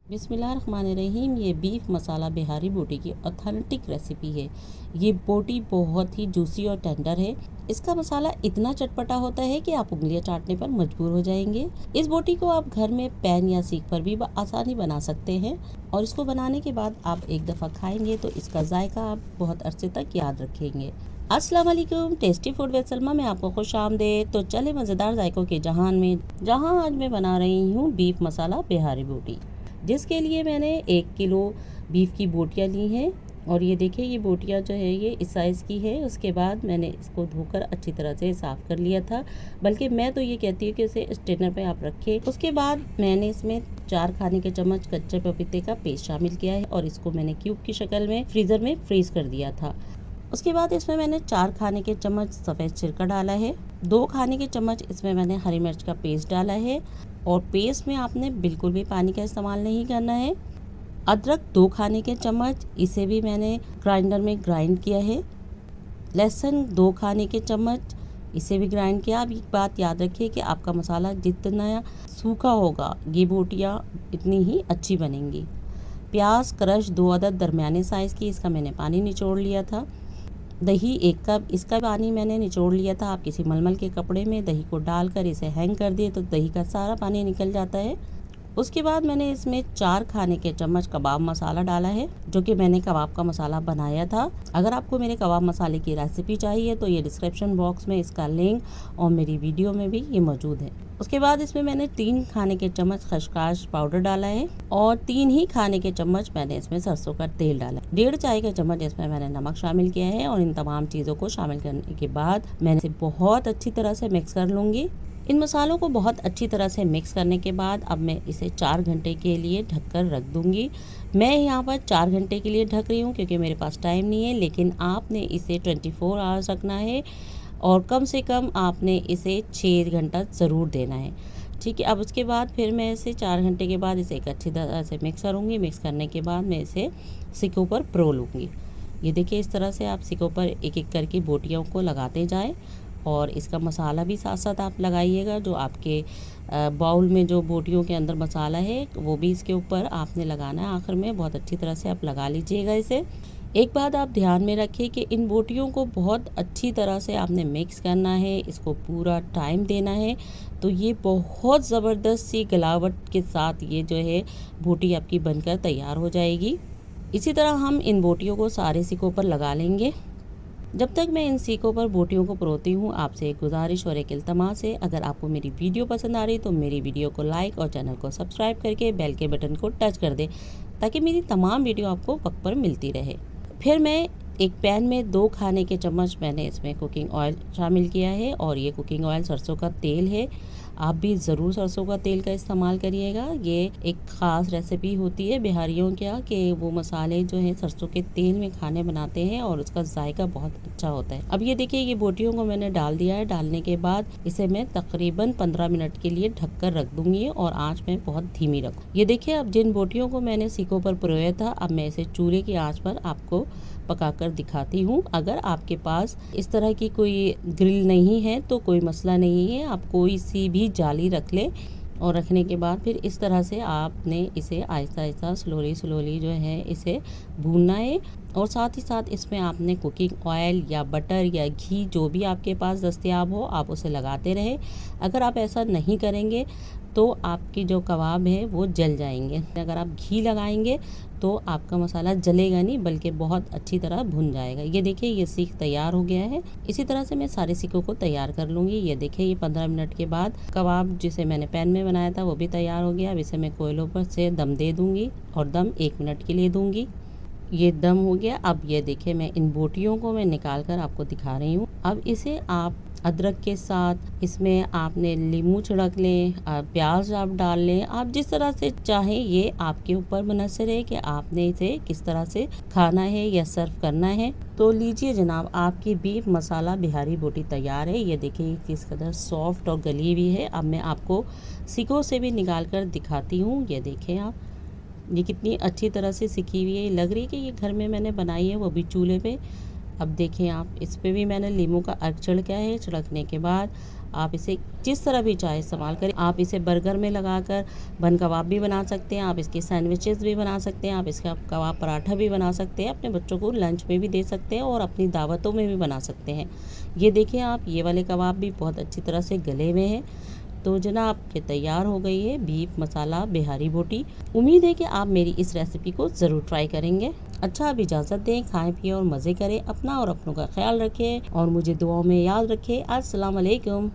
बिस्मिल्लाहिर्रहमानिर्रहीम। ये बीफ मसाला बिहारी बोटी की ऑथेंटिक रेसिपी है। ये बोटी बहुत ही जूसी और टेंडर है। इसका मसाला इतना चटपटा होता है कि आप उंगलियां चाटने पर मजबूर हो जाएंगे। इस बोटी को आप घर में पैन या सीख पर भी आसानी बना सकते हैं और इसको बनाने के बाद आप एक दफ़ा खाएंगे तो इसका जायका आप बहुत अरसे तक याद रखेंगे। अस्सलाम वालेकुम, टेस्टी फूड विद सलमा में आपको खुश आमदीद। तो चले मज़ेदार जायकों के जहान में, जहां आज मैं बना रही हूँ बीफ मसाला बिहारी बोटी, जिसके लिए मैंने 1 किलो बीफ की बोटियाँ ली हैं। और ये देखिए, ये बोटियाँ जो है ये इस साइज़ की है। उसके बाद मैंने इसको धोकर अच्छी तरह से साफ़ कर लिया था, बल्कि मैं तो ये कहती हूँ कि इसे स्ट्रेनर पे आप रखें। उसके बाद मैंने इसमें 4 खाने के चम्मच कच्चे पपीते का पेस्ट शामिल किया है और इसको मैंने क्यूब की शक्ल में फ्रीज़र में फ्रीज़ कर दिया था। उसके बाद इसमें मैंने 4 खाने के चम्मच सफ़ेद सिरका डाला है। 2 खाने के चम्मच इसमें मैंने हरी मिर्च का पेस्ट डाला है और पेस्ट में आपने बिल्कुल भी पानी का इस्तेमाल नहीं करना है। अदरक 2 खाने के चम्मच, इसे भी मैंने ग्राइंडर में ग्राइंड किया है। लहसुन 2 खाने के चम्मच, इसे भी ग्राइंड किया। अब एक बात याद रखिए कि आपका मसाला जितना सूखा होगा, ये बोटियाँ इतनी ही अच्छी बनेंगी। प्याज क्रश 2 अदद दरमियाने साइज़ की, इसका मैंने पानी निचोड़ लिया था। दही 1 कप, इसका पानी मैंने निचोड़ लिया था। आप किसी मलमल के कपड़े में दही को डालकर इसे हैंग कर दिए तो दही का सारा पानी निकल जाता है। उसके बाद मैंने इसमें 4 खाने के चम्मच कबाब मसाला डाला है, जो कि मैंने कबाब का मसाला बनाया था। अगर आपको मेरे कबाब मसाले की रेसिपी चाहिए तो ये डिस्क्रिप्शन बॉक्स में इसका लिंक और मेरी वीडियो में भी ये मौजूद है। उसके बाद इसमें मैंने 3 खाने के चम्मच खसखस पाउडर डाला है और 3 ही खाने के चम्मच मैंने इसमें सरसों का तेल डाला है। 1.5 चाय का चम्मच इसमें मैंने नमक शामिल किया है और इन तमाम चीज़ों को शामिल करने के बाद मैंने इसे बहुत अच्छी तरह से मिक्स कर लूँगी। इन मसालों को बहुत अच्छी तरह से मिक्स करने के बाद अब मैं इसे 4 घंटे के लिए ढककर रख दूंगी। मैं यहाँ पर 4 घंटे के लिए ढक रही हूँ क्योंकि मेरे पास टाइम नहीं है, लेकिन आपने इसे 24 आवर्स रखना है और कम से कम आपने इसे 6 घंटा ज़रूर देना है। ठीक है। अब उसके बाद फिर मैं इसे 4 घंटे के बाद इसे एक अच्छी तरह से मिक्स करूँगी। मिक्स करने के बाद मैं इसे सिकों पर परो लूँगी। ये देखिए, इस तरह से आप सिकों पर एक एक करके बोटियों को लगाते जाएं और इसका मसाला भी साथ साथ आप लगाइएगा। जो आपके बाउल में जो बोटियों के अंदर मसाला है वो भी इसके ऊपर आपने लगाना है। आखिर में बहुत अच्छी तरह से आप लगा लीजिएगा इसे। एक बात आप ध्यान में रखिए कि इन बोटियों को बहुत अच्छी तरह से आपने मिक्स करना है, इसको पूरा टाइम देना है, तो ये बहुत ज़बरदस्त सी गलावट के साथ ये जो है बोटी आपकी बनकर तैयार हो जाएगी। इसी तरह हम इन बोटियों को सारे सिकों पर लगा लेंगे। जब तक मैं इन सीखों पर बोटियों को परोती हूँ, आपसे एक गुजारिश और एक इल्तमास है, अगर आपको मेरी वीडियो पसंद आ रही तो मेरी वीडियो को लाइक और चैनल को सब्सक्राइब करके बेल के बटन को टच कर दें ताकि मेरी तमाम वीडियो आपको वक्त पर मिलती रहे। फिर मैं एक पैन में 2 खाने के चम्मच मैंने इसमें कुकिंग ऑयल शामिल किया है और ये कुकिंग ऑयल सरसों का तेल है। आप भी ज़रूर सरसों का तेल का इस्तेमाल करिएगा। ये एक ख़ास रेसिपी होती है बिहारियों क्या कि वो मसाले जो हैं सरसों के तेल में खाने बनाते हैं और उसका जायका बहुत अच्छा होता है। अब ये देखिए, ये बोटियों को मैंने डाल दिया है। डालने के बाद इसे मैं तकरीबन 15 मिनट के लिए ढककर रख दूंगी और आँच में बहुत धीमी रखूँ। ये देखिए, अब जिन बोटियों को मैंने सीखों पर परोया था, अब मैं इसे चूल्हे की आँच पर आपको पकाकर दिखाती हूँ। अगर आपके पास इस तरह की कोई ग्रिल नहीं है तो कोई मसला नहीं है, आप कोई सी भी जाली रख लें और रखने के बाद फिर इस तरह से आपने इसे आहिस्ता आहिस्ता स्लोली जो है इसे भूनना है। और साथ ही साथ इसमें आपने कुकिंग ऑयल या बटर या घी जो भी आपके पास दस्तयाब हो आप उसे लगाते रहें। अगर आप ऐसा नहीं करेंगे तो आपकी जो कबाब है वो जल जाएंगे। अगर आप घी लगाएंगे तो आपका मसाला जलेगा नहीं बल्कि बहुत अच्छी तरह भुन जाएगा। ये देखिए, ये सीख तैयार हो गया है। इसी तरह से मैं सारे सीखों को तैयार कर लूँगी। ये देखिए, ये 15 मिनट के बाद कबाब जिसे मैंने पैन में बनाया था वो भी तैयार हो गया। अब इसे मैं कोयलों पर से दम दे दूँगी और दम 1 मिनट के लिए दूँगी। ये दम हो गया। अब ये देखिए, मैं इन बोटियों को मैं निकाल कर आपको दिखा रही हूँ। अब इसे आप अदरक के साथ इसमें आपने नींबू छिड़क लें, प्याज आप डाल लें, आप जिस तरह से चाहें, ये आपके ऊपर मुनसर है कि आपने इसे किस तरह से खाना है या सर्व करना है। तो लीजिए जनाब, आपकी बीफ मसाला बिहारी बोटी तैयार है। ये देखिए किस कदर सॉफ्ट और गली हुई है। अब मैं आपको सिकों से भी निकाल कर दिखाती हूँ। ये देखें आप, ये कितनी अच्छी तरह से सिकी हुई है। लग रही है कि ये घर में मैंने बनाई है, वो भी चूल्हे पे। अब देखें आप, इस पे भी मैंने नींबू का अर्क छिड़का है। छिड़कने के बाद आप इसे जिस तरह भी चाहे इस्तेमाल करें। आप इसे बर्गर में लगाकर बन कबाब भी बना सकते हैं, आप इसके सैंडविचेस भी बना सकते हैं, आप इसका कबाब पराठा भी बना सकते हैं, अपने बच्चों को लंच में भी दे सकते हैं और अपनी दावतों में भी बना सकते हैं। ये देखिए आप, ये वाले कबाब भी बहुत अच्छी तरह से गले हुए हैं। तो जनाब ये तैयार हो गई है बीफ मसाला बिहारी बोटी। उम्मीद है कि आप मेरी इस रेसिपी को ज़रूर ट्राई करेंगे। अच्छा, अब इजाज़त दें, खाएं पिए और मज़े करें, अपना और अपनों का ख्याल रखें और मुझे दुआओं में याद रखें। अस्सलाम वालेकुम।